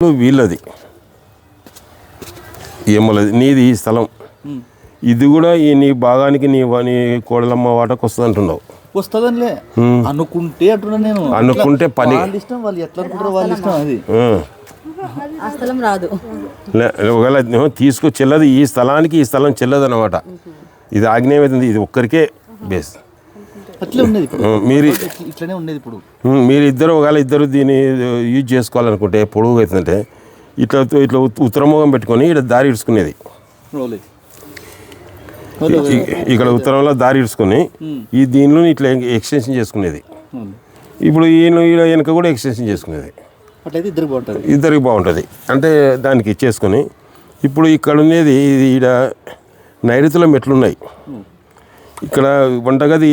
వీళ్ళది ఏమోలేదు నీది ఈ స్థలం ఇది కూడా ఈ నీ భాగానికి నీ కోడలమ్మ వాటకు వస్తుంది అంటున్నావు. వస్తుందనిలే అనుకుంటే అంటున్నా నేను. అనుకుంటే పని ఇష్టం, వాళ్ళు ఎట్లా అనుకుంటారో వాళ్ళ ఇష్టం. అది ఆ స్థలం రాదు. ఒకవేళ తీసుకు చెల్లదు, ఈ స్థలానికి ఈ స్థలం చెల్లదు అనమాట. ఇది ఆగ్నేయం అవుతుంది, ఇది ఒక్కరికే బేస్. అట్లే ఉండేది మీరు ఇట్లనే ఉండేది. ఇప్పుడు మీరు ఇద్దరు ఒకవేళ ఇద్దరు దీన్ని యూజ్ చేసుకోవాలనుకుంటే పొడుగు అవుతుందంటే ఇట్లా ఇట్లా ఉత్తరముఖం పెట్టుకొని ఇక్కడ దారి ఇడుచుకునేది. ఇక్కడ ఉత్తరంలో దారి ఇడుచుకొని ఈ దీనిలో ఇట్లా ఎక్స్టెన్షన్ చేసుకునేది. ఇప్పుడు ఈయన వెనక కూడా ఎక్స్టెన్షన్ చేసుకునేది. అట్లయితే ఇద్దరికి బాగుంటుంది, ఇద్దరికి బాగుంటుంది. అంటే దానికి చేసుకొని ఇప్పుడు ఇక్కడ ఉండేది ఇది ఈడ నైరుతిలో మెట్లున్నాయి. ఇక్కడ వంటగది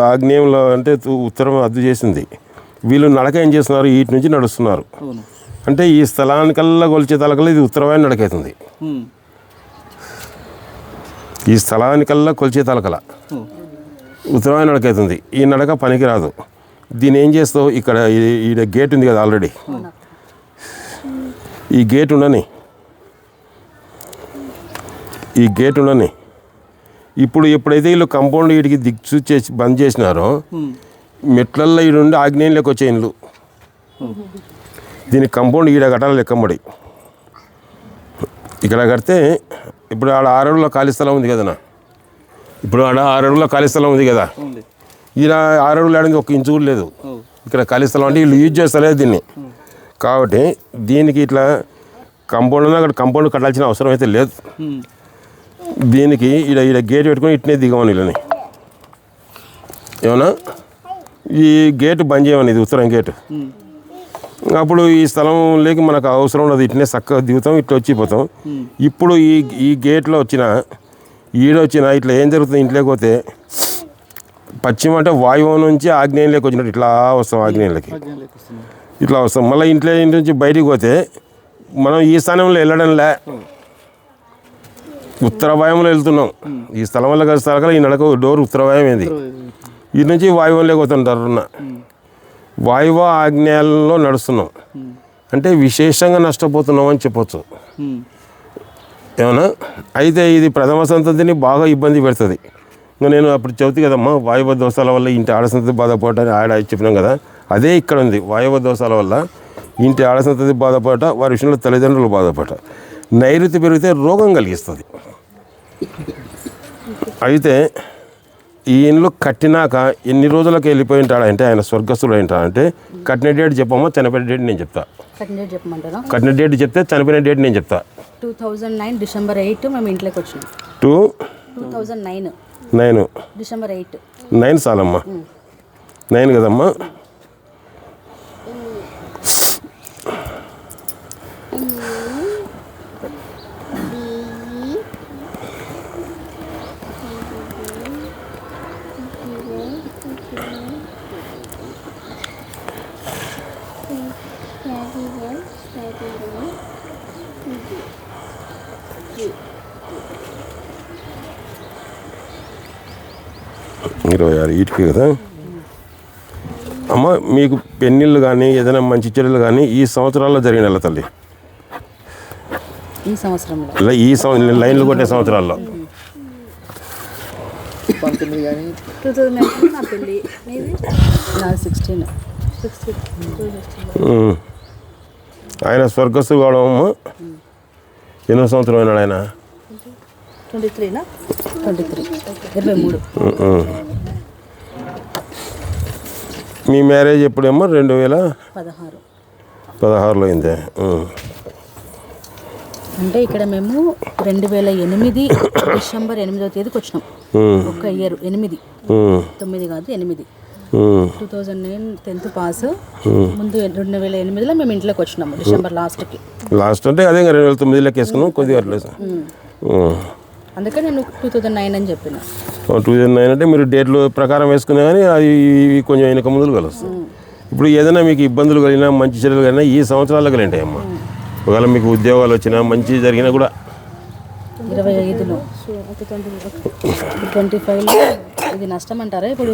ఆగ్నేయంలో అంటే ఉత్తరం అద్దు చేసింది. వీళ్ళు నడక ఏం చేస్తున్నారు, వీటి నుంచి నడుస్తున్నారు. అంటే ఈ స్థలానికల్లా కొలిచే తలకల్లా ఇది ఉత్తరవాయు నడకవుతుంది. ఈ స్థలానికల్లా కొలిచే తలకల ఉత్తరవాయు నడకవుతుంది. ఈ నడక పనికి రాదు. దీన్ని ఏం చేస్తావు, ఇక్కడ ఈ గేట్ ఉంది కదా ఆల్రెడీ, ఈ గేట్ ఉండని, ఈ గేట్ ఉండని. ఇప్పుడు ఎప్పుడైతే వీళ్ళు కంపౌండ్ వీటికి దిక్సు చేసి బంద్ చేసినారో మెట్లల్లో ఈ నుండి ఆగ్నేయంలోకి వచ్చే ఇండ్లు దీనికి కంపౌండ్ ఈడ కట్టాలి లెక్కమ్మడి. ఇక్కడ కడితే ఇప్పుడు ఆడ 6 అడుగుల ఖాళీ స్థలం ఉంది కదనా, ఇప్పుడు ఆడ 6 అడుగుల ఖాళీ స్థలం ఉంది కదా, ఈడ 6 అడుగులు ఆడింది 1 ఇంచు కూడా లేదు. ఇక్కడ ఖాళీ స్థలం అంటే వీళ్ళు యూజ్ చేస్తలేదు దీన్ని. కాబట్టి దీనికి ఇట్లా కంపౌండ్ ఉన్నా అక్కడ కంపౌండ్ కట్టాల్సిన అవసరం అయితే లేదు. దీనికి ఈడ గేట్ పెట్టుకొని ఇట్నే దిగమని వీళ్ళని ఏమన్నా ఈ గేటు బంద్ చేయమని, ఇది ఉత్తరం గేటు. అప్పుడు ఈ స్థలం లేక మనకు అవసరం ఉండదు, ఇట్నే చక్కగా దిగుతాం, ఇట్లా వచ్చిపోతాం. ఇప్పుడు ఈ గేట్లో ఈడొచ్చిన ఇట్లా ఏం జరుగుతుంది, ఇంట్లోకి పోతే పశ్చిమ అంటే వాయువు నుంచి ఆగ్నేయంలోకి వచ్చినట్టు ఇట్లా వస్తాం, ఆగ్నేయంలోకి ఇట్లా వస్తాం. మళ్ళీ ఇంటి నుంచి బయటికి పోతే మనం ఈ స్థానంలో వెళ్ళడంలే, ఉత్తర వాయువులో వెళ్తున్నాం. ఈ స్థలం వల్ల కలిసి స్థలం ఈ నడక డోర్ ఉత్తర వాయువు ఏంది, ఇటు నుంచి వాయువులోకి పోతుంటారు. వాయువు ఆగ్నేయాలలో నడుస్తున్నాం అంటే విశేషంగా నష్టపోతున్నాం అని చెప్పొచ్చు. ఏమన్నా అయితే ఇది ప్రథమ సంతతిని బాగా ఇబ్బంది పెడుతుంది. ఇంకా నేను అప్పుడు చెబుతాను కదమ్మా, వాయువ దోషాల వల్ల ఇంటి ఆడసంతతి బాధపడటని ఆడ చెప్పినాం కదా, అదే ఇక్కడ ఉంది. వాయువ దోషాల వల్ల ఇంటి ఆడసంతతి బాధపడట, వారి విషయంలో తల్లిదండ్రులు బాధపడట. నైరుతి పెరిగితే రోగం కలిగిస్తుంది. అయితే ఈ ఇండ్లు కట్టినాక ఎన్ని రోజులకు వెళ్ళిపోయి ఉంటాడంటే ఆయన స్వర్గస్థుడు ఏంటాడంటే, కట్టిన డేట్ చెప్పమ్మా, చనిపోయిన డేట్ నేను చెప్తా. కట్టిన డేట్ చెప్తే చనిపోయిన డేట్ నేను చెప్తా. 2009 డిసెంబర్ 8 మేము ఇంట్లోకి వచ్చినాం. 2009 డిసెంబర్ 8 9 సాలమ్మా, 9 కదమ్మా. ఇటుకి కదా అమ్మ. మీకు పెళ్ళిళ్ళు కానీ ఏదైనా మంచి చెడులు కానీ ఈ సంవత్సరాల్లో జరిగిన తల్లి, ఈ సంవత్సరంలో ఈ లైన్లు కొట్టే సంవత్సరాల్లో. ఆయన స్వర్గస్థు కావడం ఎన్నో సంవత్సరం అయినాడు ఆయన? 23. మీ మ్యారేజ్ ఎప్పుడేమో 2016లో అయిందే. అంటే ఇక్కడ మేము 2008 డిసెంబర్ 8వ తేదీకి వచ్చినాం. ఒక ఇయర్ 8, 9 కాదు 8. 2009 10th పాస్. ముందు 2008లో మేము ఇంట్లోకి వచ్చినాము డిసెంబర్ లాస్ట్ అంటే అదే 2009లోకి వేసుకున్నాం కొద్దిగా అట్లా. అందుకే నేను 2009 అని చెప్పిన. 2009 అంటే మీరు డేట్లు ప్రకారం వేసుకునే కానీ అది కొంచెం వెనక ముందులు కలుస్తాయి. ఇప్పుడు ఏదైనా మీకు ఇబ్బందులు కలిగినా మంచి చర్యలు కలిగినా ఈ సంవత్సరాల్లో కలింటాయమ్మా. ఒకవేళ మీకు ఉద్యోగాలు వచ్చినా మంచి జరిగినా కూడా 25లో 25లో ఇది నష్టం అంటారా? ఇప్పుడు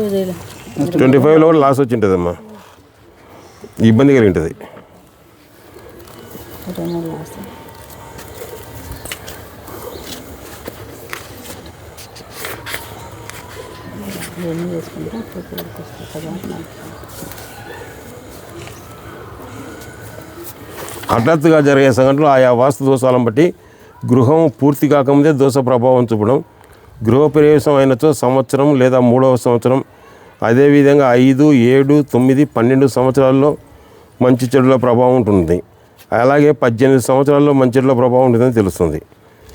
25లో కూడా లాస్ వచ్చి ఉంటుందమ్మా, ఇబ్బంది కలిగి ఉంటుంది. 23 లాస్ట్. ఇవన్నీ చేసుకుంటే అప్పుడు పిల్లలకి వస్తుంది కదా. హఠాత్తుగా జరిగే సంఘటనలు ఆయా వాస్తు దోషాలను బట్టి గృహం పూర్తి కాకముందే దోష ప్రభావం చూపడం, గృహప్రవేశం అయినచో సంవత్సరం లేదా 3వ సంవత్సరం, అదేవిధంగా 5, 7, 9, 12 సంవత్సరాల్లో మంచి చెడుల ప్రభావం ఉంటుంది. అలాగే 18 సంవత్సరాల్లో మంచి చెడుల ప్రభావం ఉంటుందని తెలుస్తుంది.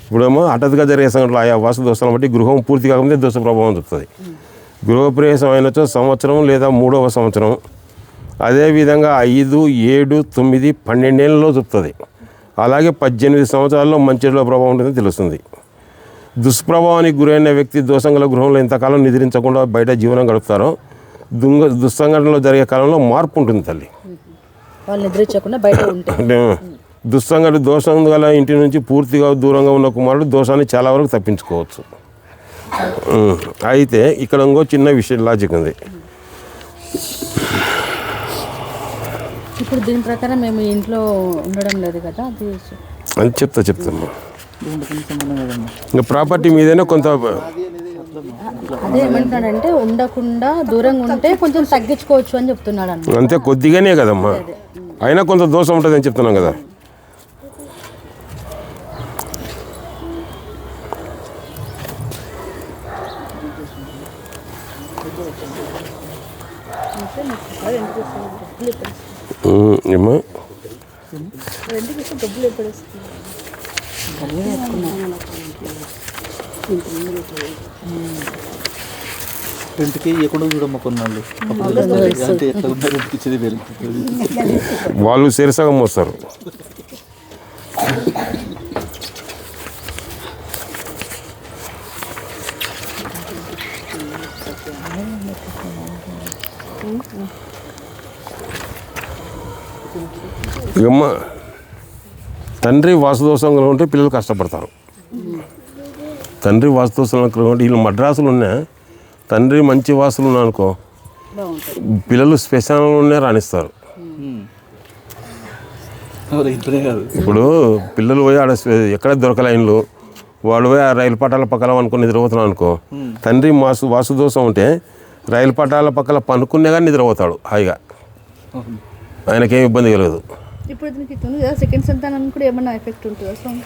ఇప్పుడేమో హఠాత్తుగా జరిగే సంఘటనలు ఆయా వాస్తు దోషాలను బట్టి గృహం పూర్తి కాకముందే దోష ప్రభావం చూపుతుంది. గృహప్రవేశం అయినచో సంవత్సరం లేదా 3వ సంవత్సరం, అదేవిధంగా 5, 7, 9, 12 ఏళ్ళలో చూపుతుంది. అలాగే 18 సంవత్సరాల్లో మంచి చెడుల ప్రభావం ఉంటుందని తెలుస్తుంది. దుష్ప్రభావానికి గురైన వ్యక్తి దోషం గల గృహంలో ఇంతకాలం నిద్రించకుండా బయట జీవనం గడుపుతారో దుస్సంఘటనలో జరిగే కాలంలో మార్పు ఉంటుంది తల్లి. వాళ్ళు నిద్రించకుండా బయట ఉంటే అంటే దోషం గల ఇంటి నుంచి పూర్తిగా దూరంగా ఉన్న కుమారుడు దోషాన్ని చాలా వరకు తప్పించుకోవచ్చు. అయితే ఇక్కడ ఇంకో చిన్న విషయం లాజిక్ ఉంది. ఇప్పుడు దీని ప్రకారం మేము ఇంట్లో ఉండడం లేదు కదా, అది అని చెప్తాను. ఇంకా ప్రాపర్టీ మీదనే కొంత అదే ఏమంటున్నాడంటే ఉండకుండా దూరంగా ఉంటే కొంచెం తగ్గించుకోవచ్చు అని చెప్తున్నాడు అన్న. అంతే, కొద్దిగానే కదమ్మా, అయినా కొంత దోషం ఉంటుంది అని చెప్తున్నాం కదా. ఏమో రెంట్కి ఎక్కడో చూడమ్మ కొన్నాళ్ళు అంటే ఎట్లా ఉన్నా రెంట్కి ఇచ్చేది వేరు. వాళ్ళు శరీసగం వస్తారు. ఇకమ్మ తండ్రి వాస్తుదోషంగా ఉంటే పిల్లలు కష్టపడతారు. తండ్రి వాస్తుదోషంగా ఉంటే వీళ్ళు మద్రాసులు ఉన్నా తండ్రి మంచి వాస్తులు ఉన్నా అనుకో పిల్లలు శ్మశానంలోనే రాణిస్తారు. ఇప్పుడు పిల్లలు పోయి ఆడ ఎక్కడ దొరకలే ఇండ్లు, వాడు పోయి ఆ రైలు పట్టాల పక్కన అనుకుని నిద్రపోతున్నాడు అనుకో, తండ్రి వాస్తుదోషం ఉంటే రైలు పట్టాల పక్కన పనుకునే కానీ నిద్రపోతాడు హాయిగా, ఆయనకేం ఇబ్బంది కలగదు. ఇప్పుడు దీనికి ఇస్తుంది కదా సెకండ్ సంతానం కూడా ఏమన్నా ఎఫెక్ట్ ఉంటుందా స్వామి?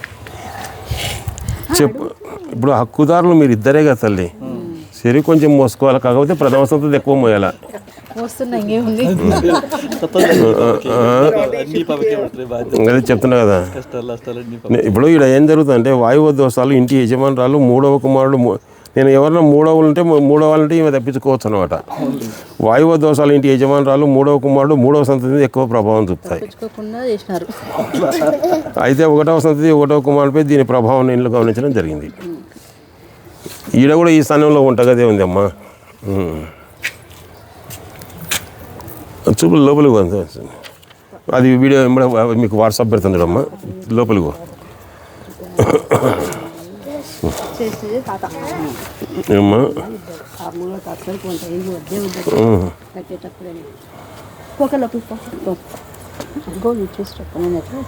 చెప్పు, ఇప్పుడు హక్కుదారులు మీరు ఇద్దరే కదా తల్లి, సరి కొంచెం మోసుకోవాలి, కాకపోతే ప్రథమ సంతతి ఎక్కువ మోయాల. వస్తున్నా ఇంకేముంది, అదే చెప్తున్నా కదా. ఇప్పుడు ఇక్కడ ఏం జరుగుతుందంటే వాయువ దోషాలు ఇంటి యజమానురాలు 3వ కుమారుడు, నేను ఎవరన్నా మూడవాళ్ళంటే ఈమె తప్పించుకోవచ్చు అనమాట. వాయువ దోషాలు ఇంటి యజమానురాలు 3వ కుమారుడు 3వ సంతతి ఎక్కువ ప్రభావం చూపుతాయి. అయితే 1వ సంతతి 1వ కుమారుడిపై దీని ప్రభావం నేను గమనించడం జరిగింది. ఈడ కూడా ఈ స్థానంలో ఉంటగదే ఉంది అమ్మా. చూపు లోపలికి పోతుంది, అది వీడియో మీకు వాట్సాప్ పెడుతుంది చూడమ్మా, లోపలికి పో. ఏమ్మా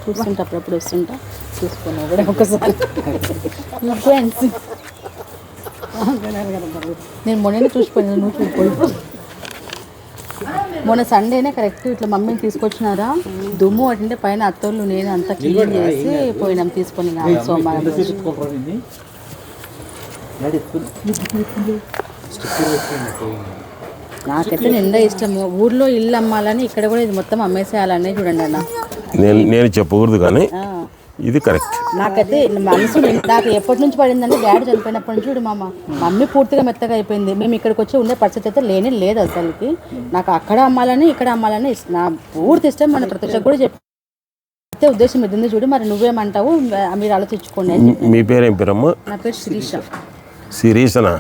చూస్తుంటప్పుడు వస్తుంటా చూసుకున్నా కూడా ఒకసారి. నేను మొన్న చూసిపోయాను, నువ్వు చూసిపోయి మొన్న సండేనే కరెక్ట్ ఇట్లా మమ్మీని తీసుకొచ్చినారా, దుమ్ము అంటే పైన అత్తోళ్ళు నేను అంతా క్లీన్ చేసి పోయినాం తీసుకొని సోమవారం. నాకైతే నిండా ఇష్టము, ఊర్లో ఇల్లు అమ్మాలని, ఇక్కడ కూడా ఇది మొత్తం అమ్మేసేయాలని చూడండి అన్న. నేను చెప్పకూడదు కానీ ఇది కరెక్ట్. నాకైతే మనసు నాకు ఎప్పటి నుంచి పడిందంటే డాడీ చనిపోయినప్పటి నుంచి చూడు మమ్మీ పూర్తిగా మెత్తగా అయిపోయింది. మేము ఇక్కడికి వచ్చి ఉండే పరిస్థితి అయితే లేనే లేదు అసలుకి. నాకు అక్కడ అమ్మాలని ఇక్కడ అమ్మాలని నా పూర్తి ఇష్టం. మన ప్రత్యక్ష కూడా చెప్పే ఉద్దేశం ఇది చూడు, మరి నువ్వేమంటావు మీరు ఆలోచించుకోండి. మీ పేరు ఏం పేరమ్మా? నా పేరు శిరీష. శిరీషనా?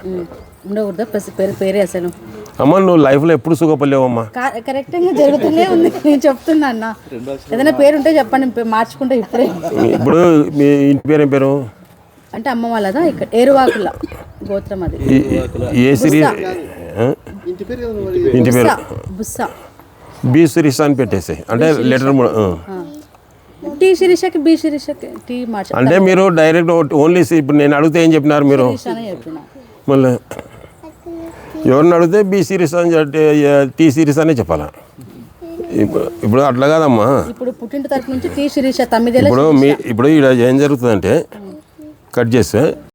ఉండకూడదా పేరే అసలు. అమ్మ నువ్వు లైఫ్లో ఎప్పుడు సుఖపడలేవమ్మా. కరెక్ట్గా జరుగుతూనే ఉంది, నేను చెప్తున్నా అన్న. ఏదైనా పేరు ఉంటే చెప్పండి, మార్చుకుంటే ఇప్పుడే. ఇప్పుడు మీ ఇంటి పేరు ఏం పేరు? అంటే అమ్మ వాళ్ళదా ఇక్కడ ఏరువాకుల గోత్రం, అది ఏ సిరీస్ ఇంటి పేరు? బుస్సా. బి సిరీస్ అని పెట్టేసి అంటే లెటర్. టీ శిరీషకి బి శిరీషకి టీ మార్చ అంటే మీరు డైరెక్ట్ ఓన్లీ ఇప్పుడు నేను అడిగితే ఏం చెప్పినారు మీరు అని చెప్పిన. మళ్ళీ ఎవరిని అడిగితే బి సిరీస్ అని టీ సిరీస్ అనే చెప్పాలా ఇప్పుడు అట్లా కాదమ్మా. ఇప్పుడు పుట్టింటి తరపు నుంచి టీ శిరీష 9 ఏళ్ళ ఇప్పుడు ఇక్కడ ఏం జరుగుతుందంటే కట్ చేస్తే